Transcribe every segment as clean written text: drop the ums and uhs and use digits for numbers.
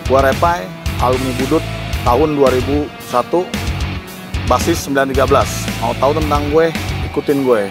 Gua Repai, alumni Budut tahun 2001, basis 913. Mau tahu tentang gue, ikutin gue.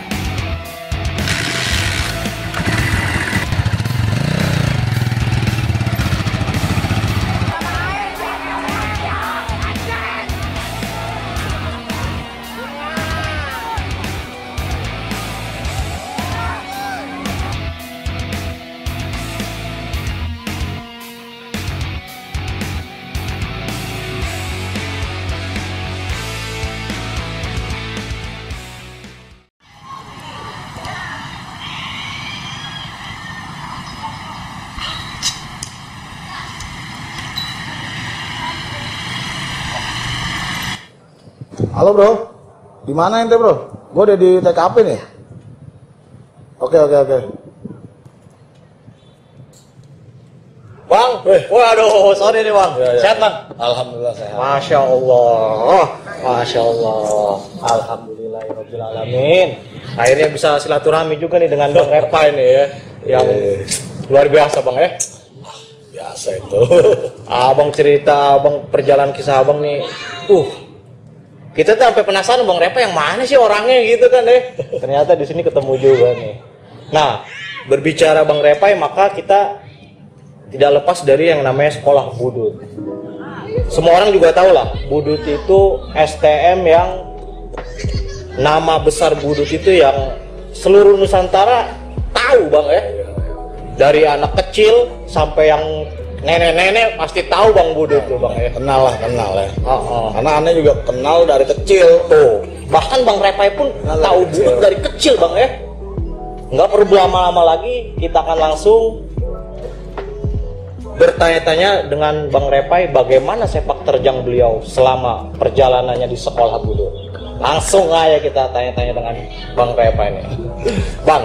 Halo bro, di mana ente bro? Gue udah di TKP nih. Oke. Bang, waduh, sorry nih bang. Ya. Sehat bang? Alhamdulillah sehat. Masya Allah, Masya Allah. Alhamdulillahirobbilalamin. Akhirnya bisa silaturahmi juga nih dengan Bang Repai nih ya, yang luar biasa bang ya. Biasa itu. Abang cerita, abang perjalanan kisah abang nih. Kita tuh sampai penasaran Bang Repai yang mana sih orangnya gitu kan deh. Ternyata di sini ketemu juga nih. Nah, berbicara Bang Repai maka kita tidak lepas dari yang namanya sekolah Budut. Semua orang juga tahu lah, Budut itu STM yang nama besar Budut itu yang seluruh Nusantara tahu Bang ya. Dari anak kecil sampai yang nenek-nenek pasti tahu Bang Budut tuh Bang ya. Kenal ya. Karena Karena aneh juga kenal dari kecil. tuh. Bahkan Bang Repai pun tahu Budut dari kecil Bang ya. Nggak perlu lama-lama lagi, kita akan langsung bertanya-tanya dengan Bang Repai bagaimana sepak terjang beliau selama perjalanannya di sekolah Budut. Langsung aja kita tanya-tanya dengan Bang Repai nih. Bang,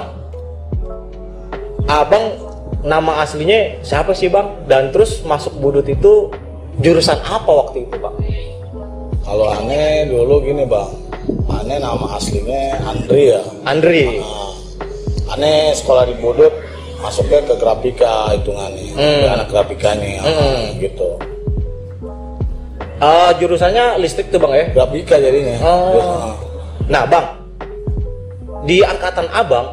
abang nama aslinya siapa sih bang? Dan terus masuk Budut itu jurusan apa waktu itu bang? Kalau aneh dulu gini bang, aneh nama aslinya Andri ya. Andri. Aneh sekolah di Budut, masuknya ke grafika hitungannya, anak grafikanya gitu. Jurusannya listrik tuh bang ya? Grafika jadinya. Nah bang, di angkatan abang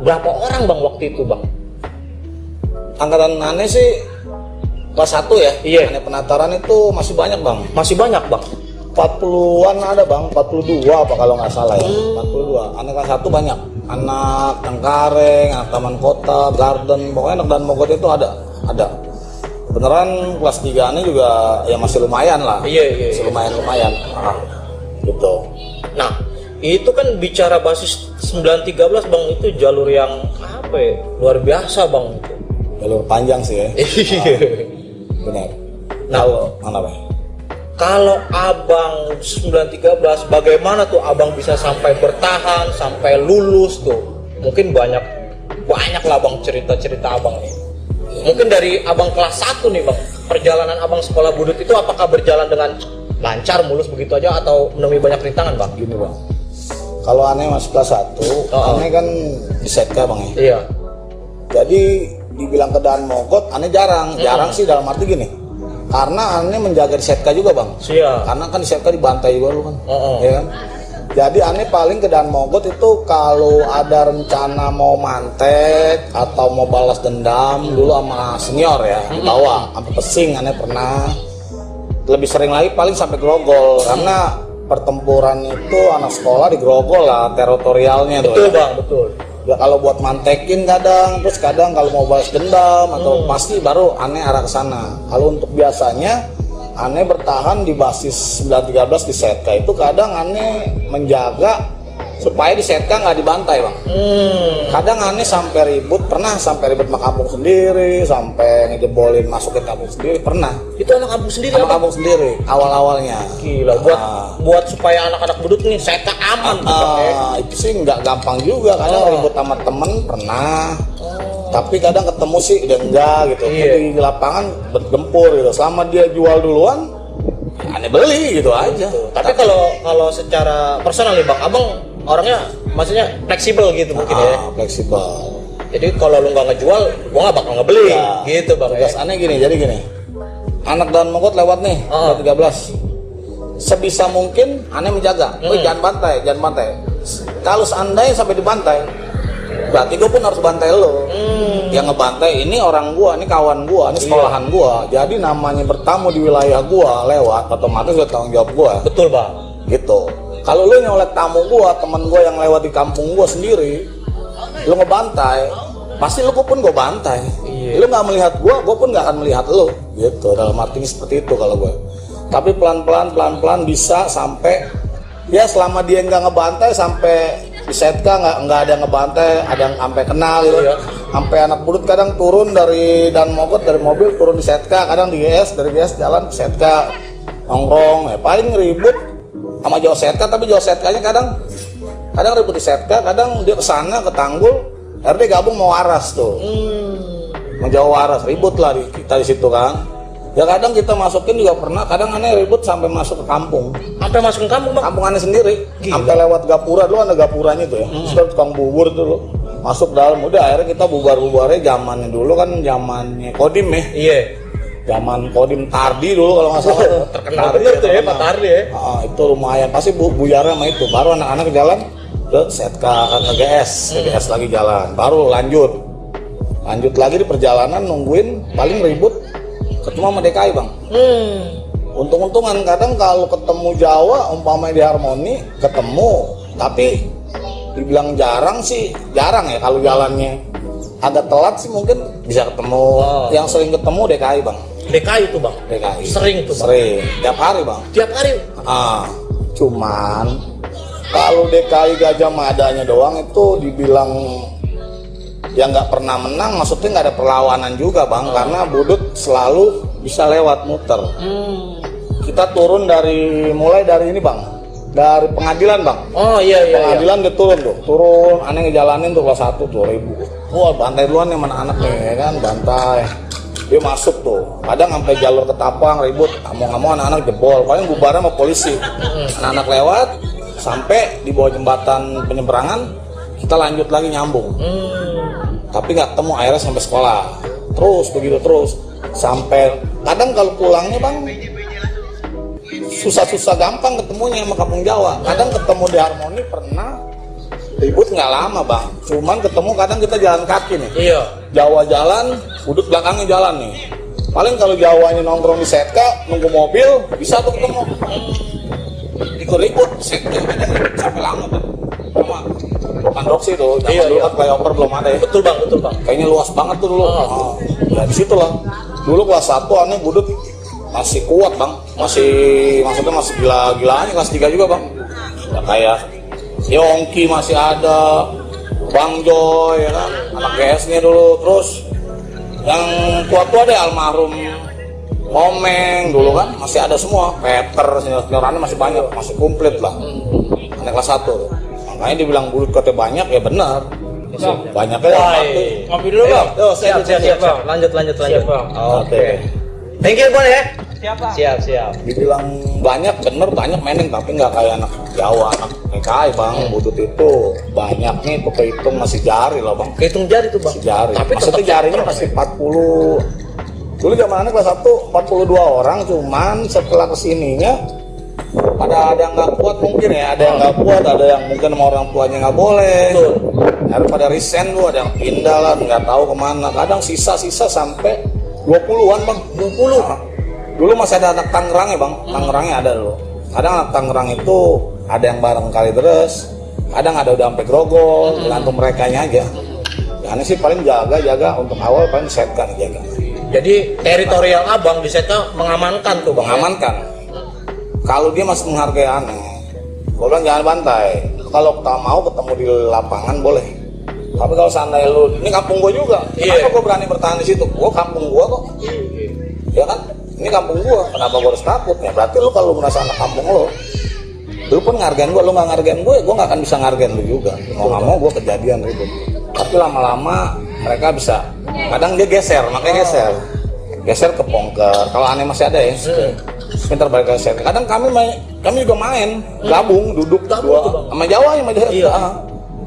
berapa orang bang waktu itu bang? Angkatan aneh sih kelas 1 ya. Iya. Aneh penataran itu masih banyak bang. Masih banyak bang? 40-an ada bang, 42 apa kalau nggak salah ya. 42. Anak kelas 1 banyak. Anak Tengkareng, anak Taman Kota, Garden, pokoknya anak dan Mogot itu ada. Beneran kelas 3 aneh juga ya masih lumayan lah. Iya. Masih lumayan. Gitu. Nah, itu kan bicara basis 913 bang, itu jalur yang apa ya? Luar biasa bang itu. Jalur panjang sih ya. Benar. Nah, mana bang? kalau abang 913 bagaimana tuh abang bisa sampai bertahan sampai lulus tuh? Mungkin banyak lah bang cerita abang nih. Mungkin dari abang kelas 1 nih bang, perjalanan abang sekolah Budut itu apakah berjalan dengan lancar mulus begitu aja atau menemui banyak rintangan bang? Gini bang, kalau aneh masuk kelas 1, aneh kan di setka bang ya. Iya. Jadi dibilang keadaan Mogot, aneh jarang sih dalam arti gini. Karena aneh menjaga di setka juga bang. Siap. Karena kan di setka dibantai juga lu kan. Ya kan? Jadi aneh paling keadaan Mogot itu kalau ada rencana mau mantek atau mau balas dendam dulu sama senior ya, bawa sampai pesing aneh pernah. Lebih sering lagi paling sampai grogol karena pertempuran itu anak sekolah di grogol lah teritorialnya tuh. Betul bang, betul. Ya kalau buat mantekin kadang, terus kadang kalau mau balas dendam atau pasti baru aneh arah ke sana. Kalau untuk biasanya aneh bertahan di basis 913 di setka itu kadang aneh menjaga supaya di setka nggak dibantai bang. Kadang aneh sampai ribut, pernah sampai ribut sama kampung sendiri, sampai ngejebolin masuk ke kampung sendiri pernah. Itu anak kampung sendiri Sama apa? kampung sendiri awal-awalnya. Gila, buat supaya anak-anak Budut nih setka aman gitu ya. Itu sih nggak gampang juga, kadang ribut sama temen pernah. Tapi kadang ketemu sih udah enggak gitu. Di lapangan bergempur gitu. Selama dia jual duluan, ya aneh beli gitu aja. Tapi kalau secara personal nih bang, abang orangnya maksudnya fleksibel gitu mungkin ya. Fleksibel. Jadi kalau lu nggak ngejual, gua nggak bakal ngebeli gitu bang. Tugas aneh gini, jadi gini. anak daun mogot lewat nih, 13. Sebisa mungkin aneh menjaga. Jangan bantai, jangan bantai. Kalau seandainya sampai dibantai, berarti gue pun harus bantai lo. Yang ngebantai ini orang gua, ini kawan gua, ini sekolahan gua. Jadi namanya bertamu di wilayah gua lewat, otomatis udah tanggung jawab gua. Betul bang. Gitu. Kalau lu nyolek tamu gua, temen gua yang lewat di kampung gua sendiri, lu ngebantai, pasti lu pun gua bantai. Lu nggak melihat gua pun nggak akan melihat lu. Gitu. Dalam artinya seperti itu kalau gua. Tapi pelan-pelan bisa sampai ya selama dia nggak ngebantai sampai di setka nggak ada yang ngebantai, ada yang sampai kenal gitu. Sampai anak budut kadang turun dari dan mogot dari mobil turun di setka, kadang di GS, dari GS jalan ke setka nongkrong, ya paling ribut sama jauh setka, tapi jauh setkanya kadang ribut di setka, kadang dia kesana ke Tanggul, RD gabung mau waras tuh, mau jauh waras, ribut lah kita di situ kan. Ya kadang kita masukin juga pernah, kadang aneh ribut sampai masuk ke kampung. Sampai masuk ke kampung bang? Kampung aneh sendiri, sampai lewat gapura dulu, ada gapuranya tuh ya, terus tukang bubur tuh lo. Masuk dalam, udah akhirnya kita bubar-bubarnya zamannya dulu kan zamannya Kodim ya. Iya. Zaman Kodim Tardi dulu kalau nggak salah. Terkenal bener tuh ya Pak Tardi ya. Itu lumayan, pasti buyarnya sama itu. Baru anak-anak jalan ke setka ke GS lagi jalan. Baru lanjut lagi di perjalanan nungguin paling ribut ketemu sama DKI bang. Untung-untungan kadang kalau ketemu Jawa umpamanya di Harmoni ketemu, tapi dibilang jarang ya kalau jalannya agak telat sih mungkin bisa ketemu. Yang sering ketemu DKI bang. DKI itu bang? DKI sering tuh bang? Sering, tiap hari bang. Tiap hari? Cuman kalau DKI Gajah Madanya doang itu dibilang yang nggak pernah menang, maksudnya nggak ada perlawanan juga bang, karena budut selalu bisa lewat muter. Kita turun mulai dari ini bang, dari pengadilan bang. Pengadilan dia turun, aneh ngejalanin tuh kelas 1 tuh ribu. Wah bantai duluan yang mana anak nih ya kan, bantai. Dia masuk tuh, kadang sampai jalur Ketapang ribut, nggak mau anak-anak jebol, paling bubarnya sama polisi. Anak-anak lewat, sampai di bawah jembatan penyeberangan, kita lanjut lagi nyambung. Tapi nggak ketemu, akhirnya sampai sekolah. Terus begitu terus sampai kadang kalau pulangnya bang susah-susah gampang ketemunya sama kampung Jawa. Kadang ketemu di Harmoni pernah ribut nggak lama bang, cuman ketemu kadang kita jalan kaki nih. Jawa jalan, budut belakangnya jalan nih. Paling kalau Jawanya nongkrong di setka nunggu mobil bisa tuh ketemu. Ikut-ikut setka sampai lama bang. Pandoksi tuh, zaman dulu kan flyover belum ada ya. Betul bang. Kayaknya luas banget tuh dulu. Ya di situ lah. Dulu kelas 1 aneh budut masih kuat bang, maksudnya masih gila-gilaannya kelas 3 juga bang. Ya kayak Yongki masih ada, Bang Joy ya kan, anak GS-nya dulu. Terus yang tua-tua deh almarhum Komeng dulu kan masih ada semua. Peter, senior-seniorannya masih banyak, masih komplit lah. Anak kelas 1 tuh. Makanya dibilang budut kota banyak ya benar. Banyaknya ngopi dulu bang. Siap bang. Lanjut bang. Oke. Thank you bang ya. Siap. Dibilang banyak bener, banyak meneng, tapi nggak kayak anak Jawa, anak PKI bang. Budut itu banyaknya itu kehitung masih jari loh bang. Kehitung jari tuh bang. Masih jari. Tapi maksudnya jarinya masih 40. Dulu zamannya kelas 1 42 orang, cuman setelah kesininya pada ada yang nggak kuat mungkin ya, ada yang nggak kuat, ada yang mungkin sama orang tuanya nggak boleh. Harus pada resign lu, ada yang pindah lah, nggak tahu kemana. Kadang sisa-sisa sampai 20-an bang. 20. Nah, dulu masih ada anak Tangerang ya bang, Tangerangnya ada dulu. Kadang anak Tangerang itu ada yang bareng Kalideres, kadang ada udah sampai Grogol, tergantung merekanya aja. Ya, ini sih paling jaga untuk awal paling setka jaga. Jadi teritorial abang di setka mengamankan tuh bang. Mengamankan. Kalau dia masih menghargai aneh, gue bilang jangan bantai. Kalau kita mau ketemu di lapangan boleh. Tapi kalau seandainya lu, ini kampung gue juga. Kenapa gue berani bertahan di situ? Gue kampung gue kok. Ya kan? Ini kampung gue. Kenapa gue harus takut? Ya berarti lu kalau merasa anak kampung lu pun ngargain gue, lu nggak ngargain gue nggak akan bisa ngargain lu juga. Mau nggak mau gue kejadian ribut. Tapi lama-lama mereka bisa. Kadang dia geser, makanya geser ke Pongker. Kalau aneh masih ada ya. Sebentar balik ke saya. Kadang kami juga main, gabung, duduk dua sama Jawa yang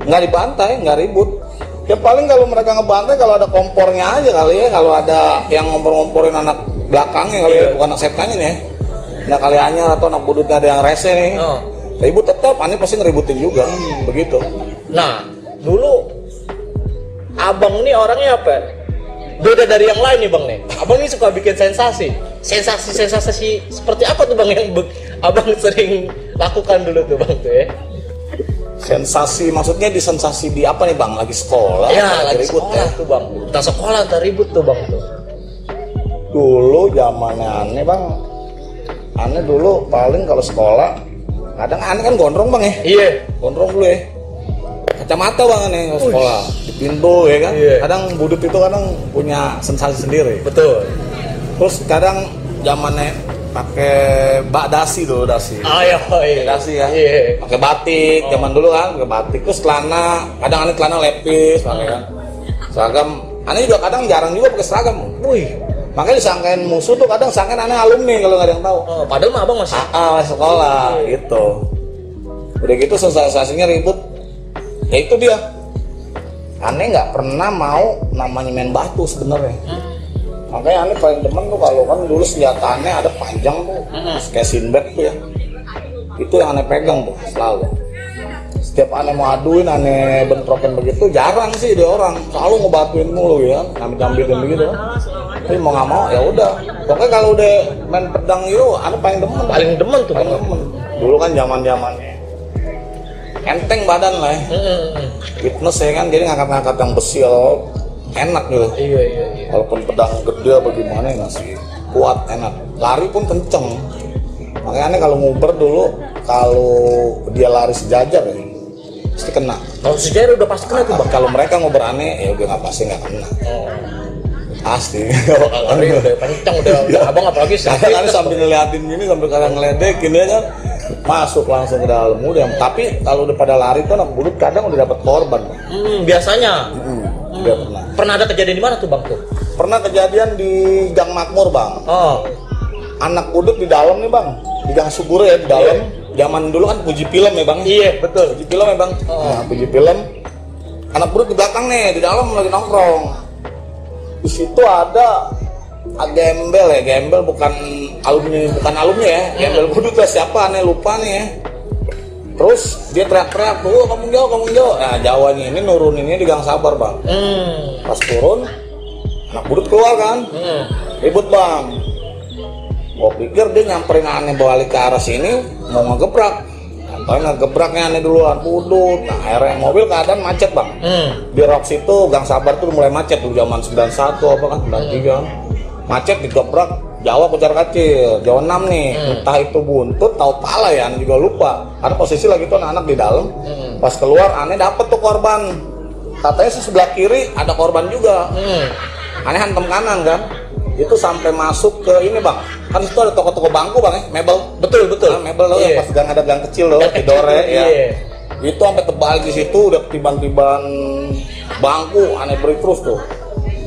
nggak dibantai, nggak ribut. Ya paling kalau mereka ngebantai kalau ada kompornya aja kali ya, kalau ada yang ngompor-ngomporin anak belakangnya kali ya, bukan anak setannya nih ya. Nah kali anyar atau anak budutnya ada yang rese nih. Ribut tetap, aneh pasti ngeributin juga. Begitu. Nah, dulu abang ini orangnya apa? Beda dari yang lain nih bang nih. Abang ini suka bikin sensasi. Sensasi seperti apa tuh bang yang abang sering lakukan dulu tuh bang tuh ya? Sensasi, maksudnya sensasi di apa nih bang? Lagi sekolah? Ya, lagi ribut sekolah tuh bang. Kita sekolah, kita ribut tuh bang tuh. Dulu zamannya aneh bang. Aneh dulu paling kalau sekolah, kadang aneh kan gondrong bang ya? Iya. Gondrong dulu ya. Kacamata bang aneh kalau sekolah. Di pintu ya kan? Iya. Kadang budut itu kadang punya sensasi sendiri. Betul. Terus kadang zamannya pakai dasi dulu, dasi. Oh iya. Dasi ya. Iya. Pakai batik, zaman dulu kan pakai batik. Terus celana, kadang aneh celana lepis pakai kan. Seragam, aneh juga kadang jarang juga pakai seragam. Wih. Makanya disangkain musuh tuh kadang sangkain aneh alumni kalau nggak ada yang tahu. Oh, padahal mah abang masih masih sekolah gitu. Udah gitu sensasinya ribut. Ya itu dia. Aneh nggak pernah mau namanya main batu sebenarnya. Makanya aneh paling demen tuh kalau kan dulu senjata aneh ada panjang tuh, kayak Sinbad tuh ya. Itu yang aneh pegang tuh selalu. Setiap aneh mau aduin, aneh bentrokin begitu, jarang sih dia orang selalu ngebatuin mulu ya, ngambil-ngambilin begitu. Tapi mau nggak mau ya udah. Pokoknya kalau udah main pedang itu, aneh paling demen. paling demen tuh Paling bang. demen. Dulu kan zamannya enteng badan lah ya. Fitness ya kan, jadi ngangkat-ngangkat yang besi kalau enak gitu. Iya. Walaupun pedang gede bagaimana nggak sih, kuat enak. Lari pun kenceng. Makanya aneh kalau nguber dulu, kalau dia lari sejajar ya, pasti kena. Kalau sejarah udah pasti kena tuh bang. Kalau mereka ngobrol aneh, ya udah nggak pasti nggak kena. Pasti. Lari udah kencang udah abang apalagi Kadang aneh sambil ngeliatin gini, sambil kadang ngeledekin ya kan, masuk langsung ke dalam udah. Tapi kalau udah pada lari tuh anak bulut kadang udah dapat korban. Biasanya. Udah pernah. Pernah ada kejadian di mana tuh bang tuh? Pernah kejadian di Gang Makmur bang. Oh. Anak budut di dalam nih bang, di Gang Subur ya di dalam. Zaman dulu kan puji film ya bang. Iya betul. Puji film ya bang. Nah, puji film. Anak budut di belakang nih, di dalam lagi nongkrong. Di situ ada gembel ya, gembel bukan alumni ya, gembel budut lah siapa aneh lupa nih ya. Terus dia teriak-teriak tuh, kamu jauh. Nah Jawanya ini nuruninnya di Gang Sabar bang. Pas turun, anak budut keluar kan, ribut bang. Gua pikir dia nyamperin aneh balik ke arah sini mau ngegebrak. Tapi ngegebraknya aneh duluan, budut. Nah akhirnya mobil keadaan macet bang. Di Rock situ Gang Sabar tuh mulai macet tuh zaman 91 apa kan 93. Macet digebrak, Jawa kocar kacir, Jawa 6 nih. Entah itu buntut, tahu pala ya, aneh juga lupa. Karena posisi lagi tuh anak-anak di dalam. Pas keluar aneh dapet tuh korban. Katanya sebelah kiri ada korban juga. Aneh hantam kanan kan. Itu sampai masuk ke ini bang, kan itu ada toko-toko bangku bang ya, mebel. Betul. Nah, mebel loh yang pas gang ada gang kecil loh, tidore ya. Itu sampai tebal di situ udah tiban-tiban bangku, aneh beri terus tuh.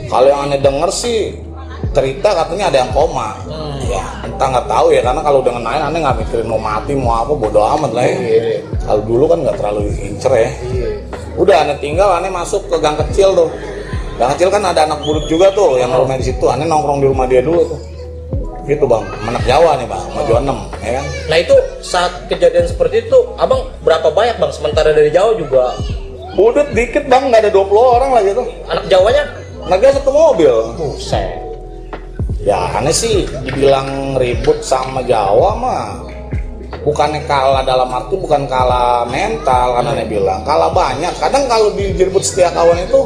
Kalau yang aneh denger sih cerita katanya ada yang koma. Ya entah nggak tahu ya, karena kalau udah ngenain aneh nggak mikirin mau mati mau apa, bodo amat lah ya. Kalau dulu kan nggak terlalu incer ya. Udah aneh tinggal, aneh masuk ke gang kecil tuh. Gang kecil kan ada anak budut juga tuh yang rumah di situ. Aneh nongkrong di rumah dia dulu tuh. Gitu bang, anak Jawa nih bang, sama Jawa 6 ya kan. Nah itu saat kejadian seperti itu, abang berapa banyak bang? Sementara dari Jawa juga budut dikit bang, nggak ada 20 orang lah gitu. anak Jawanya? Naga satu mobil. Buset. Ya aneh sih dibilang ribut sama Jawa mah bukannya kalah dalam arti bukan kalah mental, kan aneh bilang kalah banyak. Kadang kalau diribut setiap kawan itu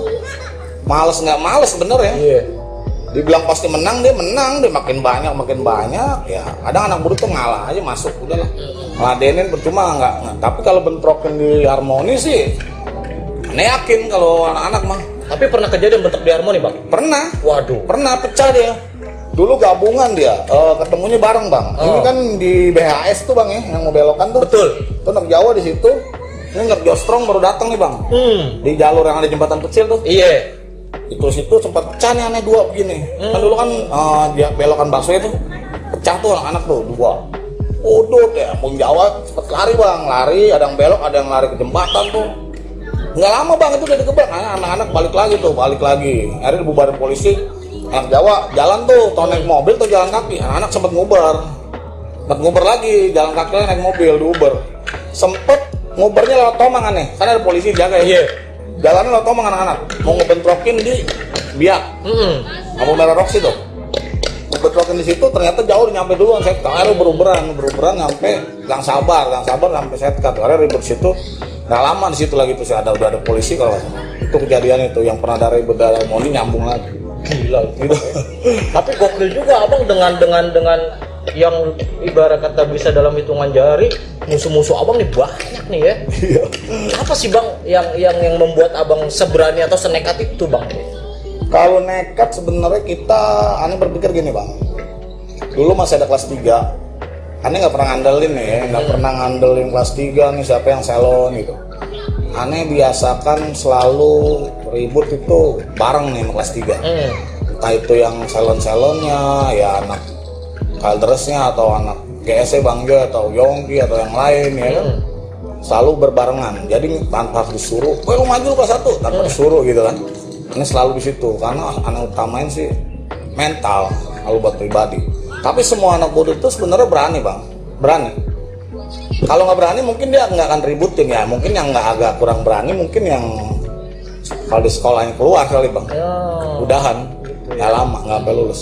males nggak males bener ya. Dibilang pasti menang, dia makin banyak ya. Kadang anak budut tuh ngalah aja masuk udahlah. Ngeladenin percuma nggak. Tapi kalau bentrokin di harmoni sih aneh yakin kalau anak-anak mah. Tapi pernah kejadian bentrok di harmoni bang? Pernah. Waduh. Pernah pecah dia. Dulu gabungan dia, ketemunya bareng bang. Ini kan di BHS tuh bang ya, yang mau belokan tuh. Betul. Itu anak Jawa di situ. Ini anak Jostrong baru datang nih bang. Di jalur yang ada jembatan kecil tuh. Iya. Itu situ sempat pecah nih aneh dua begini. Kan dulu kan dia belokan busway tuh pecah tuh anak-anak tuh dua. Udut ya, pun Jawa cepet lari bang, ada yang belok, ada yang lari ke jembatan tuh. Nggak lama bang itu udah digebrak, anak-anak balik lagi. Akhirnya dibubarin polisi. anak Jawa jalan tuh, tau naik mobil tuh jalan kaki, anak-anak sempet nguber lagi, jalan kaki naik mobil, diuber, sempet ngubernya lewat Tomang aneh, karena ada polisi jaga ya. Jalannya lewat Tomang anak-anak, mau ngebentrokin di Biak, kamu Merah Roksi tuh, ngebentrokin di situ, ternyata jauh nyampe duluan, saya akhirnya beruberan nyampe Gang Sabar sampai Setkat, akhirnya ribut situ, nggak lama di situ lagi tuh udah ada polisi kalau itu kejadian itu yang pernah dari bedara Moni nyambung lagi. Gila gitu. Tapi gokil juga abang dengan yang ibarat kata bisa dalam hitungan jari, musuh-musuh abang nih banyak nih ya. Iya. Apa sih bang yang membuat abang seberani atau senekat itu bang? Kalau nekat sebenarnya kita aneh berpikir gini bang, dulu masih ada kelas 3, aneh nggak pernah ngandelin nih ya, nggak pernah ngandelin kelas 3 nih siapa yang selon gitu. Aneh biasakan selalu ribut itu bareng nih sama kelas 3. Entah itu yang salon-salonnya, ya anak kalderesnya atau anak GSC Bangga atau Yongki atau yang lain ya kan. Selalu berbarengan. Jadi tanpa disuruh, lu maju kelas 1 tanpa disuruh gitu kan. Ini selalu di situ karena anak utamain sih mental kalau buat pribadi. Tapi semua anak bodoh itu sebenarnya berani bang, berani. Kalau nggak berani mungkin dia nggak akan ributin ya. Mungkin yang nggak agak kurang berani mungkin yang kalau di sekolahnya keluar kali bang, udahan, nggak lama nggak sampai lulus.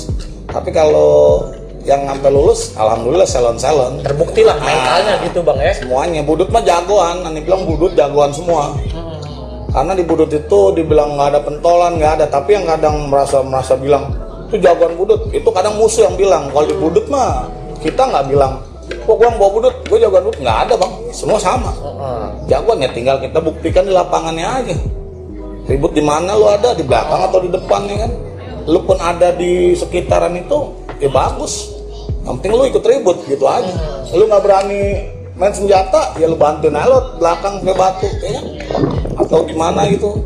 Tapi kalau yang sampai lulus, alhamdulillah salon-salon. Terbukti lah mentalnya gitu bang ya. Semuanya budut mah jagoan, Ani bilang budut jagoan semua. Karena di budut itu dibilang nggak ada pentolan nggak ada, tapi yang kadang merasa bilang itu jagoan budut, itu kadang musuh yang bilang. Kalau di budut mah kita nggak bilang, kok gue bawa budut, gue jagoan budut, nggak ada bang, semua sama. Jagoan ya tinggal kita buktikan di lapangannya aja. Ribut di mana lu ada, di belakang atau di depan ya kan? Lu pun ada di sekitaran itu, ya bagus. Yang penting lu ikut ribut gitu aja. Lu nggak berani main senjata, ya lu bantuin aja lu belakang ke batu, ya kan? Atau gimana gitu.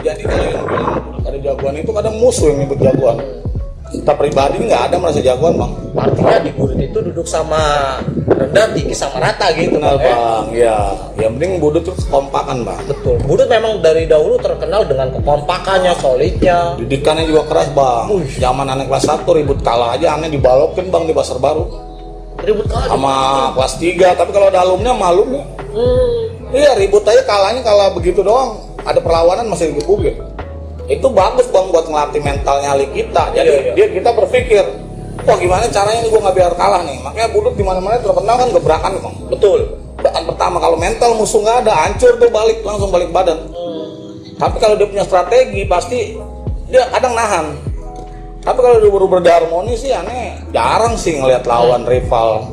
Jadi kalau yang bilang ada jagoan itu kadang musuh yang nyebut jagoan. Kita pribadi nggak ada merasa jagoan bang. Artinya di budut itu duduk sama rendah, tinggi sama rata gitu. Kenal bang, ya. Yang penting budut itu kekompakan bang. Betul. Budut memang dari dahulu terkenal dengan kekompakannya, solidnya. Didikannya juga keras bang. Zaman anak kelas 1 ribut kalah aja aneh dibalokin bang di Pasar Baru. Ribut kalah sama kelas 3, tapi kalau ada alumni malum ya. Iya ribut aja kalahnya kalah begitu doang. Ada perlawanan masih digebugin. Itu bagus bang buat ngelatih mental nyali kita. Jadi kita berpikir, wah gimana caranya nih gue nggak biar kalah nih. Makanya budut di mana-mana terkenal kan gebrakan bang. Betul. Gebrakan pertama kalau mental musuh nggak ada, hancur tuh langsung balik badan. Tapi kalau dia punya strategi pasti dia kadang nahan. Tapi kalau dia berharmoni sih aneh jarang sih ngelihat lawan rival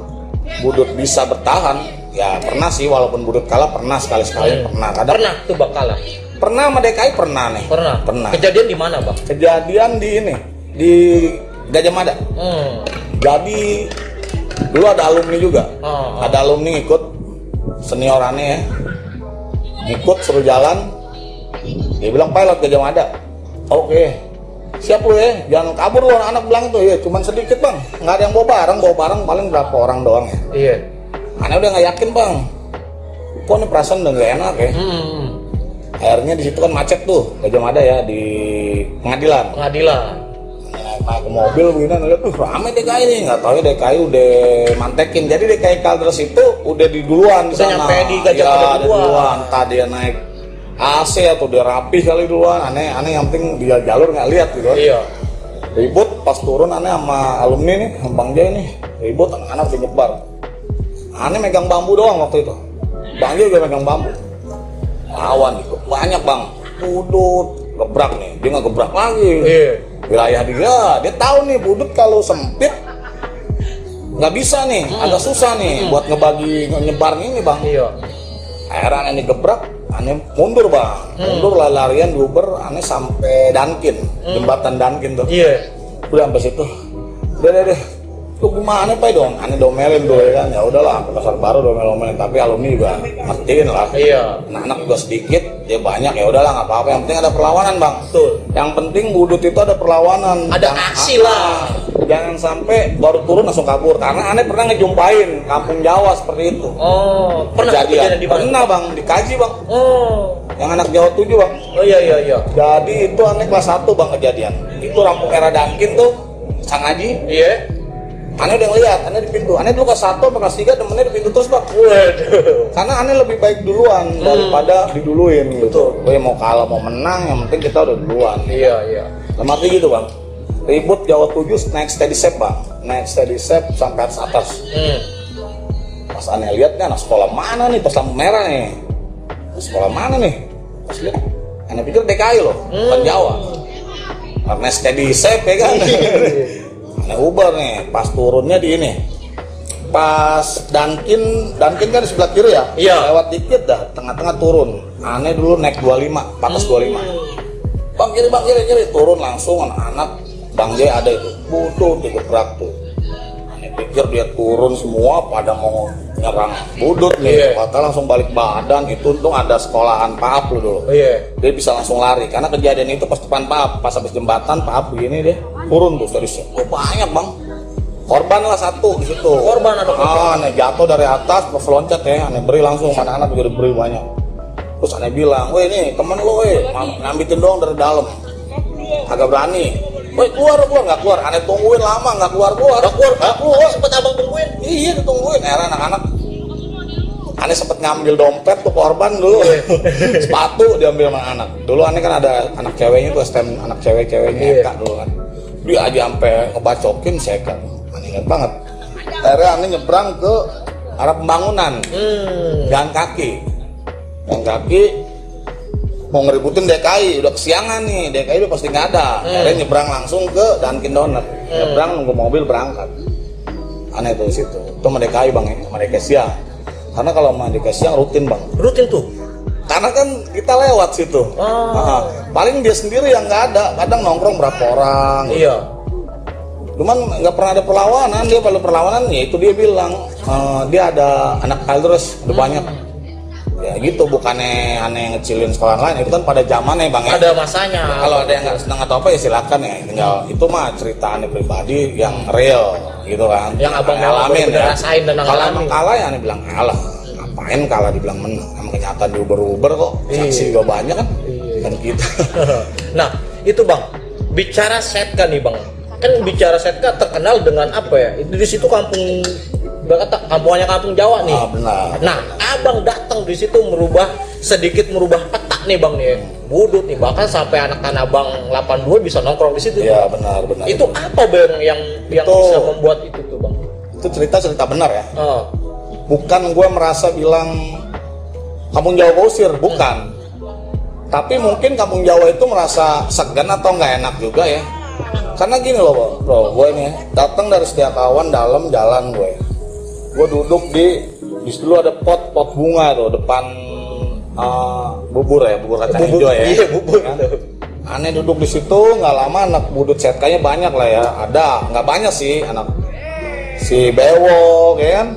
budut bisa bertahan. Ya pernah sih walaupun budut kalah pernah sekali-sekali pernah. Kadang pernah tuh bak kalah. Pernah sama DKI pernah nih. Pernah. Kejadian di mana bang? Kejadian di ini di Gajah Mada. Jadi dulu ada alumni juga. Ada alumni ikut seniorannya ya. Ikut suruh jalan. Dia bilang pilot Gajah Mada. Oke. Siap lu ya, jangan kabur lu anak bilang tuh ya, cuman sedikit bang, nggak ada yang bawa barang paling berapa orang doang ya. Iya. Aneh udah nggak yakin bang, kok nih perasaan udah nggak enak ya. Akhirnya di situ kan macet tuh, Gajah Mada ya di pengadilan. Naik ke mobil begini, ngeliat tuh rame DKI nih, nggak tahu ya DKI udah mantekin. Jadi DKI Kalderes itu udah di duluan di sana. Nyampe di Gajah Mada duluan. Entah dia naik AC atau dia rapih kali duluan, aneh yang penting dia jalur nggak lihat gitu. Iya. Ribut pas turun aneh sama alumni nih, Bang Jai nih, ribut anak-anak udah nyebar. Aneh megang bambu doang waktu itu. Bang Jai juga megang bambu. Lawan gitu, banyak bang, budut gebrak nih, dia nggak gebrak lagi. Iya. Wilayah dia tahu nih budut kalau sempit nggak bisa nih, agak susah nih buat nyebar ini bang. Iya. Akhirnya aneh gebrak. Aneh mundur bang, mundur larian diuber, aneh sampai Dunkin, jembatan Dunkin tuh. Iya. Udah sampai situ, udah deh, lu gimana pak dong? Aneh domelin dulu ya kan, ya udahlah, sampai Pasar Baru domelin, tapi alumni juga ngertiin lah. Iya. Anak juga sedikit, dia banyak ya udahlah nggak apa-apa, yang penting ada perlawanan bang. Betul. Yang penting budut itu ada perlawanan. Ada aksi lah. jangan sampai baru turun langsung kabur, karena aneh pernah ngejumpain kampung Jawa seperti itu. Oh, pernah kejadian di mana? Pernah bang, dikaji bang. Oh, Yang anak Jawa 7 bang. oh iya. Jadi itu aneh kelas 1 bang kejadian. Itu lampu merah Dunkin tuh, Sangaji. Iya. Aneh udah ngeliat, aneh di pintu. Aneh dulu kelas 1 sampai kelas 3 temennya di pintu terus bang. Waduh. Karena aneh lebih baik duluan daripada diduluin gitu. Gue mau kalah mau menang, yang penting kita udah duluan. Iya. Lemari gitu bang. Ribut Jawa 7 naik steady step bang. Naik steady step sampai atas. Pas aneh lihat nih anak sekolah mana nih pas lampu merah nih. Sekolah mana nih? Pas lihat, aneh pikir DKI loh, bukan Jawa. Karena steady step ya kan. Aneh Uber nih, pas turunnya di ini. Pas Dunkin kan di sebelah kiri ya. Iya. Lewat dikit dah, tengah-tengah turun. Aneh dulu naik 25, patas 25. Bang kiri, turun langsung anak-anak. Bang J ada itu, budut digebrak tuh. Aneh pikir dia turun semua pada mau nyerang budut nih. Kata langsung balik badan, itu untung ada sekolahan Paap dulu. Iya. Dia bisa langsung lari, karena kejadian itu pas depan Paap, pas habis jembatan Paap begini dia turun tuh dari situ. Oh, banyak bang. Korban lah satu di situ. Korban ada korban. Aneh jatuh dari atas, pas loncat ya, aneh beri langsung, anak-anak juga diberi banyak. Terus aneh bilang, weh nih temen lo ngambitin dong dari dalam. Agak berani. Woi keluar nggak keluar, aneh tungguin lama nggak keluar, Sempet abang tungguin. iya ditungguin, anak-anak aneh sempet ngambil dompet tuh korban dulu. Sepatu diambil sama anak dulu. Aneh kan ada anak ceweknya tuh, STEM anak ceweknya Eka dulu kan, dia aja sampai ngebacokin sekat. Aneh inget banget, akhirnya aneh nyebrang ke arah pembangunan. Jalan kaki mau ngeributin DKI, udah kesiangan nih, DKI udah pasti nggak ada. Akhirnya nyebrang langsung ke Dunkin Donut, nyebrang nunggu mobil berangkat. Aneh tuh di situ, itu sama DKI bang, sama DKI siang. Karena kalau sama DKI siang rutin bang. Rutin tuh. Karena kan kita lewat situ. Paling dia sendiri yang nggak ada, kadang nongkrong berapa orang. Iya. Cuman nggak pernah ada perlawanan. Dia kalau perlawanan ya itu dia bilang dia ada anak kalders, udah banyak. Ya gitu, bukannya aneh ngecilin sekolah lain, itu kan pada zamannya bang ya. Ada masanya. Kalau ada yang nggak senang atau apa ya silakan ya, tinggal itu mah cerita aneh pribadi yang real gitu kan. Yang abang ngalamin ya. Rasain dan Kalau emang kalah ya aneh bilang kalah. Ngapain kalah dibilang menang? Emang kenyataan di Uber kok. Saksi juga banyak kan. Kan kita. Nah itu bang, bicara Setka nih bang, kan bicara Setka terkenal dengan apa ya? Itu di situ kampung kampungannya kampung Jawa nih. Benar. Nah, abang datang di situ sedikit merubah peta nih bang nih, budut nih, bahkan sampai anak tanah bang 82 bisa nongkrong di situ. Iya benar. Itu apa bang yang itu, bisa membuat itu tuh bang? Itu cerita benar ya. Bukan gue merasa bilang kampung Jawa usir, bukan. Tapi mungkin kampung Jawa itu merasa segan atau nggak enak juga ya. Karena gini loh bro, gue nih datang dari Setiakawan dalam jalan gue duduk di dulu ada pot bunga tuh depan bubur kacang hijau ya. Iya bubur. Kan? Aneh duduk di situ nggak lama anak budut setkanya banyak lah ya. Ada nggak banyak sih anak si Bewo kan.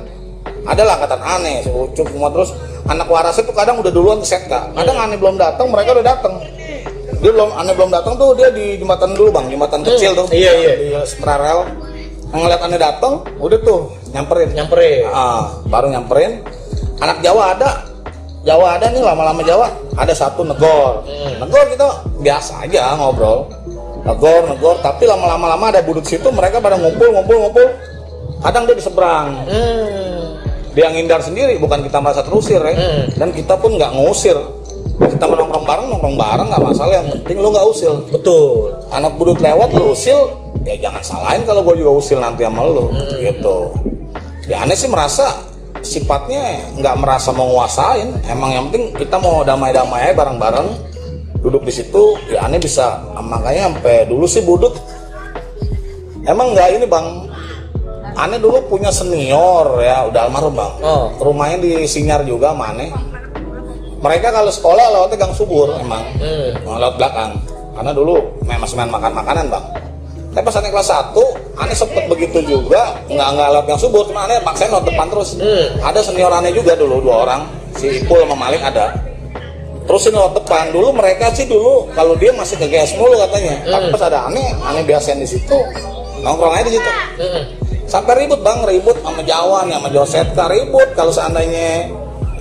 Ada lah angkatan aneh, si Ucup semua, terus anak waras itu kadang udah duluan ke setka. Kadang aneh belum datang, mereka udah datang. Aneh belum datang tuh dia di jembatan dulu bang, jembatan kecil tuh. Iya. Di Strarel. Ngeliat aneh datang, udah tuh nyamperin. Baru nyamperin. Anak Jawa ada nih, lama-lama Jawa ada satu negor. Negor kita biasa aja ngobrol. Negor, tapi lama-lama ada budut situ, mereka pada ngumpul. Kadang dia di seberang. Dia ngindar sendiri, bukan kita merasa terusir ya. Dan kita pun nggak ngusir. Kita nongkrong bareng nggak masalah, yang penting lu nggak usil. Betul. Anak budut lewat lu usil, ya jangan salahin kalau gue juga usil nanti sama lu. Gitu. Ya aneh sih merasa sifatnya nggak merasa menguasain. Emang yang penting kita mau damai-damai aja bareng-bareng. Duduk di situ, ya aneh bisa. Makanya sampai dulu sih budut emang nggak ini bang. Aneh dulu punya senior ya, udah almarhum bang. Rumahnya di Sinyar juga sama aneh. Mereka kalau sekolah lewatnya Gang Subur emang, lewat belakang. Karena dulu masih main makan-makanan bang. Tapi pas aneh kelas 1, aneh sempet begitu juga, nggak lewat Gang Subur, cuma aneh maksain lewat depan terus. Ada senior aneh juga dulu 2 orang, si Ipul sama Malik ada. Terusin lewat depan. Dulu mereka sih kalau dia masih ke GS mulu katanya. Tapi pas ada aneh biasain di situ. nongkrong aja di situ. Sampai ribut bang, ribut sama Jawa nih, sama Jawa Setka ribut. Kalau seandainya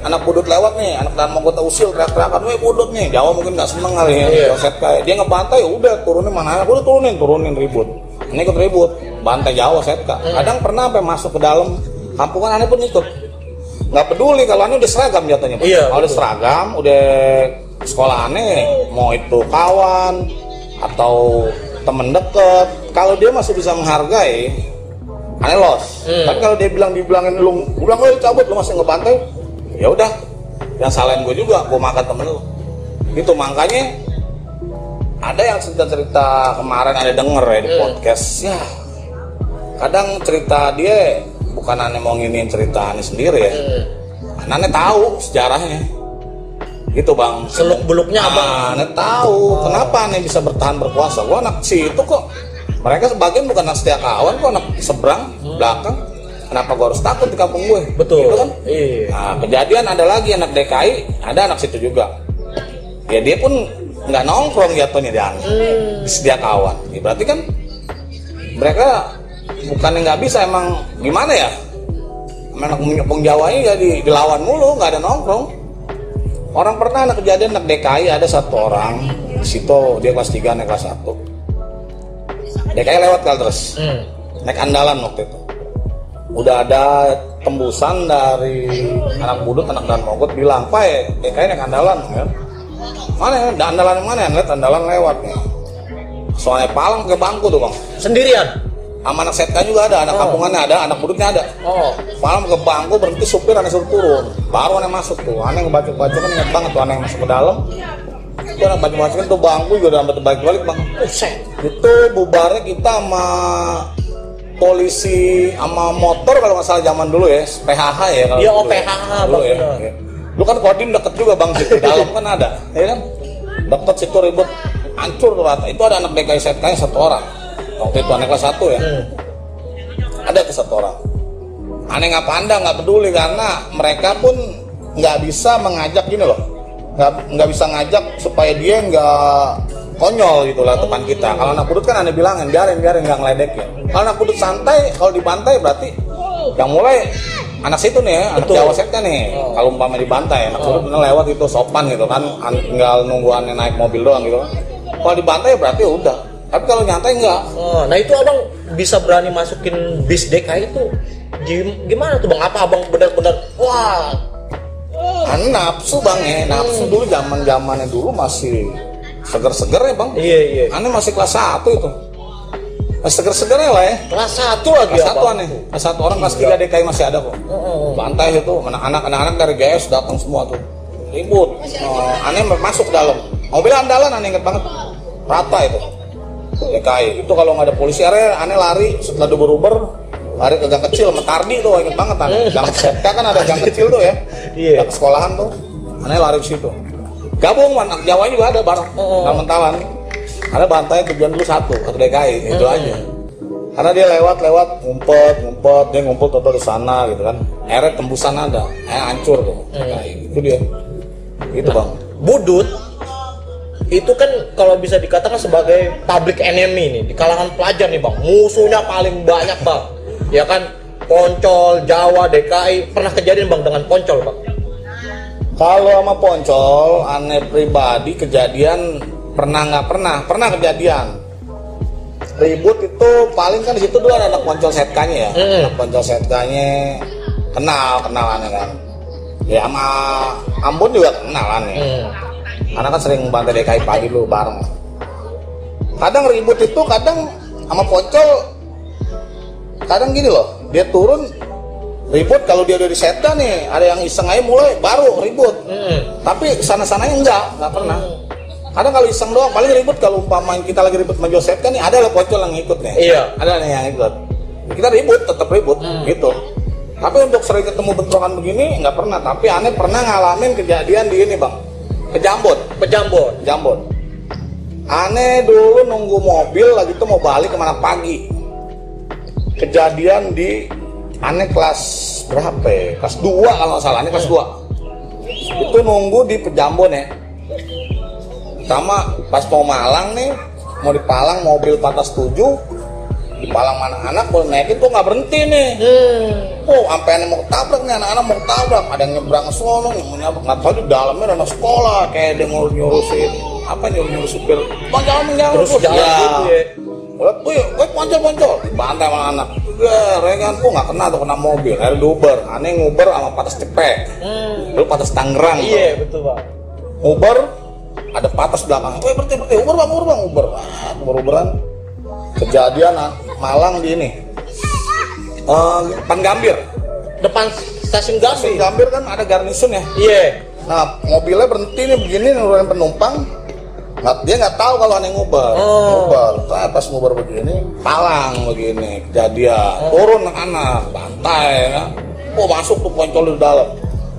anak budut lewat nih, anak dan mau usil teriak-teriakan, weh budut nih. Jawa mungkin nggak seneng kali ya, Jawa Setka. Dia ngebantai, udah turunin mana, udah turunin ribut. Ini ikut ribut, bantai Jawa Setka. Kadang pernah sampai masuk ke dalam kampungan, aneh pun ikut. Nggak peduli kalau aneh udah seragam jatuhnya. Kalau udah seragam, udah sekolah aneh, mau itu kawan atau temen deket, kalau dia masih bisa menghargai, aneh los. Tapi kalau dia dibilangin lu cabut, lu masih ngebantai, ya udah, yang salahin gue juga, gue makan temen lu. Itu makanya ada yang cerita kemarin ada denger ya di podcast ya. Kadang cerita dia bukan aneh mau nginin cerita aneh sendiri ya. Aneh tahu sejarahnya. Gitu bang. Seluk beluknya abang. Aneh tahu kenapa aneh bisa bertahan berkuasa. Gua anak situ kok. Mereka sebagian bukan anak setia kawan, kok anak seberang belakang. Kenapa gua harus takut di kampung gue? Betul. Gitu kan? Iya. Nah kejadian ada lagi anak DKI, ada anak situ juga. Ya dia pun nggak nongkrong jatuhnya dia setia kawan. Ya, berarti kan mereka bukannya nggak bisa, emang gimana ya? Anak Kampung Jawa ini ya dilawan mulu, nggak ada nongkrong. Orang pernah ada kejadian anak DKI, ada satu orang di situ, dia kelas 3 naik kelas 1. DKI lewat kali terus, naik andalan waktu itu. Udah ada tembusan dari anak budut, anak dan mogot bilang, Pak DKI naik andalan kan? Mana ya? Andalan yang mana ya? Lihat andalan lewat nih. Soalnya palang ke bangku tuh bang. Sendirian? Sama anak setka juga ada, anak kampungannya ada, anak budutnya ada. Palang ke bangku, berhenti supir, aneh suruh turun. Baru aneh masuk tuh, aneh ngebaca-baca kan ingat banget tuh, aneh masuk ke dalam. Itu aneh baca-baca kan tuh bangku juga udah sampai terbalik-balik bang. Itu bubarnya kita sama polisi sama motor kalau nggak salah zaman dulu ya, PHH ya kalau. Iya, dulu PHH dulu ya. Lu kan Kodim deket juga bang, di dalam kan ada, ya kan? Deket situ ribut, hancur tuh rata. Itu ada anak DKI setka satu orang. Waktu itu anak kelas 1 ya. Ada ke satu orang. Aneh nggak pandang, nggak peduli karena mereka pun nggak bisa mengajak gini loh. Nggak bisa ngajak supaya dia nggak konyol gitu lah depan kita. Kalau anak budut kan aneh bilangin, biarin nggak ngeledekin. Kalau anak budut santai, kalau dibantai berarti yang mulai anak situ nih ya, anak Jawa Setka nih. Kalau umpama dibantai, anak budut bener lewat itu sopan gitu kan, tinggal nunggu aneh naik mobil doang gitu kan. Kalau dibantai berarti udah. Tapi kalau nyantai enggak. Nah itu abang bisa berani masukin bis DKI itu gimana tuh bang? Apa abang benar-benar wah? Nafsu bang ya, nafsu dulu zamannya dulu masih seger-seger ya bang. Iya. Aneh masih kelas 1 itu. Masih seger-segernya lah ya. Kelas 1 lagi kelas 1 aneh. Kelas 1 orang kelas 3 DKI masih ada kok. Bantai itu, anak-anak dari GS datang semua tuh. Ribut. Aneh masuk dalam. Mobil andalan aneh inget banget. Rata itu. DKI itu kalau nggak ada polisi area aneh lari setelah duber-duber lari ke gang kecil Metardi tuh inget banget aneh. Gang Setka kan ada gang kecil tuh ya. Gang sekolahan tuh aneh lari ke situ. Gabung anak Jawa juga ada bareng mentalan. Ada bantai tujuan dulu satu DKI itu aja. Karena dia lewat ngumpet dia ngumpul total di sana gitu kan. Eret tembusan ada, hancur tuh. Itu dia. Itu bang. Budut itu kan kalau bisa dikatakan sebagai public enemy nih di kalangan pelajar nih bang, musuhnya paling banyak bang, ya kan? Poncol, Jawa, DKI, pernah kejadian bang dengan Poncol bang? Kalau sama Poncol, aneh pribadi kejadian pernah kejadian ribut itu paling kan di situ dulu ada anak Poncol Setkanya ya, anak Poncol Setkanya kenal aneh kan, ya sama Ambon juga kenal aneh. Karena kan sering bantai DKI pagi dulu bareng. Kadang ribut itu kadang sama Poncol, kadang gini loh, dia turun ribut kalau dia udah di Setka nih, ada yang iseng aja mulai baru ribut. Tapi sana-sananya enggak pernah. Kadang kalau iseng doang, paling ribut kalau umpama kita lagi ribut sama Setka nih, ada lah Poncol yang ikut nih. Iya. Ada nih yang ikut. Kita ribut, tetap ribut gitu. Tapi untuk sering ketemu bentrokan begini nggak pernah. Tapi aneh pernah ngalamin kejadian di ini bang. Pejambon. Aneh dulu nunggu mobil lagi tuh mau balik kemana pagi. Kejadian di aneh kelas berapa ya? Kelas 2 kalau nggak salah, aneh kelas 2. Itu nunggu di Pejambon ya. Sama pas mau Malang nih, mau di Palang mobil 47 di palang mana anak boleh naikin kok nggak berhenti nih. Sampai anak mau ketabrak nih, anak-anak mau ketabrak, ada yang nyebrang sono, yang mau nyabrak, nggak tahu di dalamnya ada anak sekolah kayak dia mau nyurusin nyuruh supir, bang jangan Terus jalan gitu ya. Lihat, woi poncol, dibantai sama anak. Regan, nggak kena tuh, kena mobil, akhirnya diuber. Aneh nguber sama patas cepek. Dulu patas Tangerang. Iya betul bang. Uber, ada patas belakang. Woi berhenti, uber bang. Uber-uberan. Kejadian Malang di ini. Depan Gambir. Depan stasiun Stasiun Gambir kan ada garnisun ya. Iya. Nah mobilnya berhenti nih begini nurunin penumpang. Dia nggak tahu kalau aneh nguber. Pas nguber begini, palang begini kejadian. Turun anak, bantai ya. Masuk tuh poncol di dalam.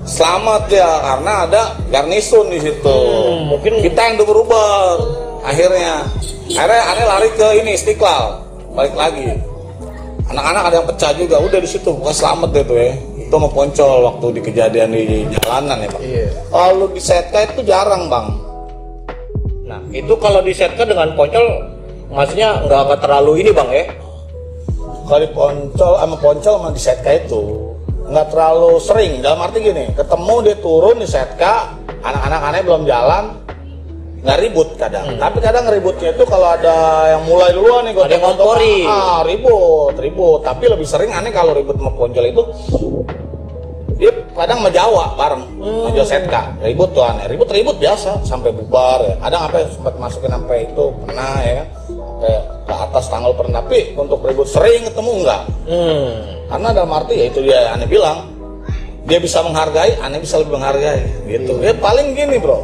Selamat ya karena ada garnisun di situ. Mungkin kita yang berubah. Akhirnya aneh lari ke ini Istiqlal, balik lagi. Anak-anak ada yang pecah juga. Udah di situ, bukan selamat deh tuh ya. Itu mau poncol waktu di kejadian di jalanan ya bang. Iya. Kalau di setka itu jarang bang. Nah itu kalau disetka dengan poncol, maksudnya nggak terlalu ini bang ya? Kalau di poncol sama di setka itu nggak terlalu sering. Dalam arti gini, ketemu dia turun di setka, anak-anak aneh belum jalan, nggak ribut kadang. Tapi kadang ributnya itu kalau ada yang mulai duluan nih, ada yang ngompori. Ribut. Tapi lebih sering aneh kalau ribut sama poncol itu dia kadang sama Jawa bareng, sama Jawa setka, ribut tuh aneh, ribut biasa sampai bubar ya. Kadang apa sempat masukin sampai itu pernah ya, sampai ke atas tanggal pernah. Tapi untuk ribut sering ketemu enggak. Karena dalam arti ya itu dia aneh bilang, dia bisa menghargai, aneh bisa lebih menghargai gitu. Ya paling gini bro,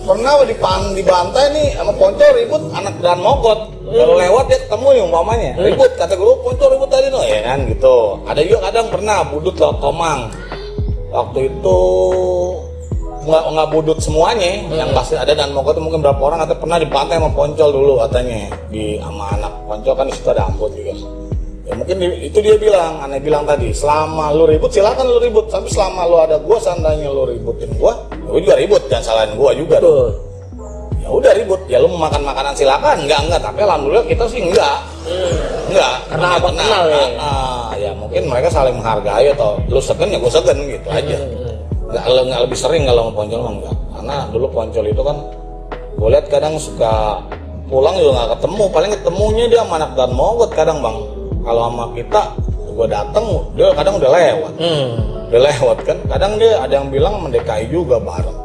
pernah dibantai nih sama poncol ribut anak dan mogot. Kalau lewat dia ketemu nih umpamanya ribut, kata gue poncol ribut tadi no ya kan gitu. Ada juga kadang pernah budut lewat Tomang. Waktu itu nggak budut semuanya, yang pasti ada dan mogot mungkin berapa orang atau pernah dibantai sama poncol dulu katanya sama anak poncol kan di situ ada ambut juga. Ya mungkin itu dia bilang, aneh bilang tadi, selama lu ribut silakan lu ribut, tapi selama lu ada gua seandainya lu ributin gua juga ribut, jangan salahin gua juga. Ya udah ribut, ya lu mau makan makanan silakan, enggak, tapi alhamdulillah kita sih enggak, karena abang kenal ya. Ya mungkin mereka saling menghargai atau lu segen ya gua segen gitu aja. Nggak lebih sering kalau mau poncol mah enggak, karena dulu poncol itu kan gua lihat kadang suka pulang juga nggak ketemu, paling ketemunya dia sama anak dan mogot kadang bang. Kalau sama kita gua dateng dia kadang udah lewat kan, kadang dia ada yang bilang mendekai juga bareng.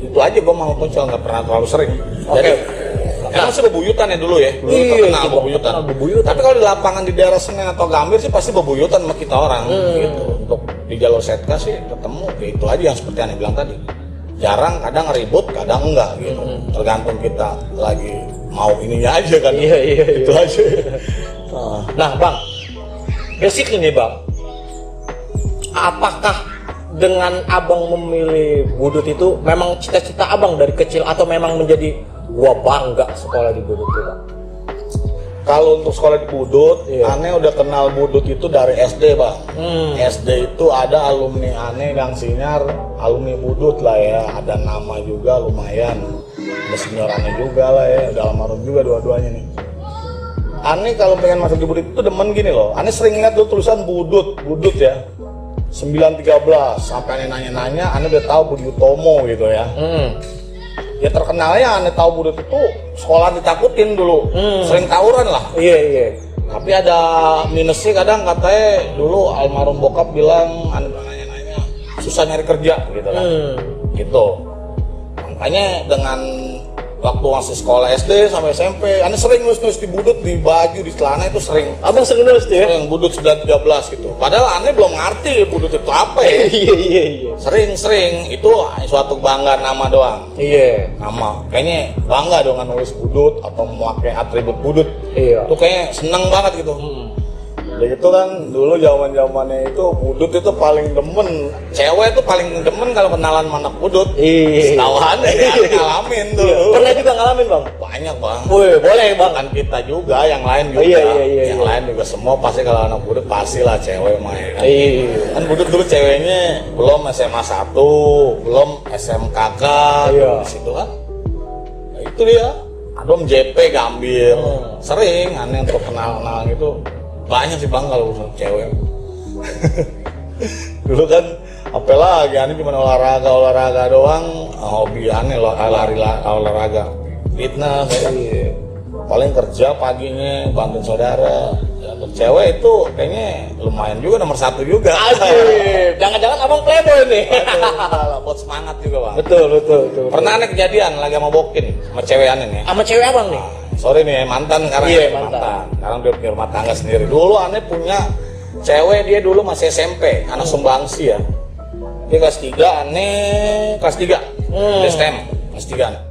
Itu aja gue mau poncol, nggak pernah terlalu sering. Jadi emang sih bebuyutan ya dulu ya, terkenal bebuyutan. Tapi kalau di lapangan di daerah Senen atau Gambir sih pasti bebuyutan sama kita orang gitu. Untuk di jalur setka sih ketemu ya itu aja yang seperti yang bilang tadi. Jarang, kadang ribut, kadang enggak gitu. Tergantung kita lagi mau ininya aja kan. Iya. Itu aja. Nah bang, basic ini bang, apakah dengan abang memilih budut itu memang cita-cita abang dari kecil atau memang menjadi gua bangga sekolah di budut itu bang? Kalau untuk sekolah di budut, aneh udah kenal budut itu dari SD bang. SD itu ada alumni aneh yang sinyar, alumni budut lah ya, ada nama juga lumayan, ada senior aneh juga lah ya, udah almarhum juga dua-duanya nih. Aneh kalau pengen masuk di budut itu demen gini loh, aneh sering lihat tuh tulisan budut ya. 913 sampai aneh nanya-nanya, aneh udah tahu Budi Utomo gitu ya. Ya terkenalnya aneh tahu budut itu sekolah ditakutin dulu, sering tawuran lah. Iya. Tapi ada minusnya kadang katanya dulu almarhum bokap bilang aneh nanya-nanya susah nyari kerja gitu kan. Gitu. Makanya dengan waktu masih sekolah SD sampai SMP, aneh sering nulis di budut, di baju, di celana itu sering. Abang sering nulis tuh ya? Sering budut 913 gitu. Padahal aneh belum ngerti budut itu apa ya. Iya. Sering, itu suatu kebanggaan nama doang. Iya. Nama, kayaknya bangga dengan nulis budut atau memakai atribut budut. Iya. Itu kayaknya seneng banget gitu. Ya gitu kan, dulu zaman-zamannya itu budut itu paling demen. Cewek itu paling demen kalau kenalan sama anak budut. Iya. Setahuan ya, ngalamin tuh. Pernah juga ngalamin bang? Banyak bang. Wih, boleh bang. Kan kita juga, yang lain juga. Iya. Yang lain juga semua pasti kalau anak budut pastilah cewek main. Kan? Iya. Kan budut dulu ceweknya belum SMA 1, belum SMKK, Iya. di situ kan. Nah, itu dia. ada Om JP Gambir, sering aneh untuk kenal gitu. Banyak sih bang kalau urusan cewek. Dulu kan apa lagi, aneh cuma olahraga doang, hobi aneh lari olahraga, fitness, paling kerja paginya bantuin saudara. Ya, untuk cewek itu kayaknya lumayan juga, nomor 1 juga. Asik. Jangan-jangan abang playboy nih. Aduh, buat semangat juga bang. Betul. Pernah aneh kejadian lagi sama bokin sama cewek aneh nih. Sama cewek abang nih. Sorry nih mantan sekarang. Iya, ya, mantan. Sekarang dia punya rumah tangga sendiri. Dulu aneh punya cewek, dia dulu masih SMP, anak Sumbangsi ya. Dia kelas 3, aneh kelas 3. Dia STEM, kelas 3 aneh.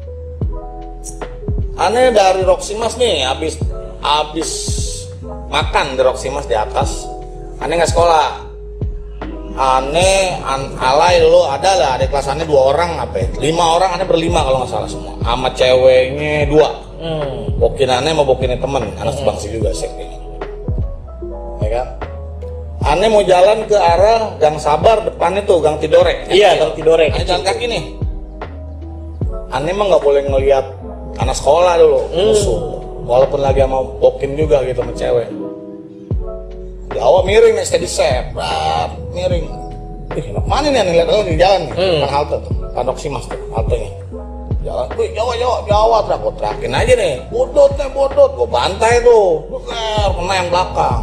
Aneh dari Roximas nih, habis makan di Roximas di atas. Aneh nggak sekolah. Aneh alay dulu ada lah, adik kelas aneh 2 orang apa ya? 5 orang, aneh berlima kalau nggak salah semua. Sama ceweknya 2. Bokin aneh mau bokinnya temen, anak Sumbangsi juga sih. Ya kan? Aneh mau jalan ke arah Gang Sabar, depannya tuh Gang Tidore. Iya, Gang Tidore. Aneh jalan kaki nih. Aneh mah nggak boleh ngelihat anak sekolah dulu, musuh. Walaupun lagi sama bokin juga gitu sama cewek. Di awal miring nih, steady set, miring. Mana nih aneh lihat di jalan nih, depan halte tuh, Roximas tuh haltenya. Jalan, Jawa, terakin aja nih, bodot, gue bantai tuh, kena yang belakang.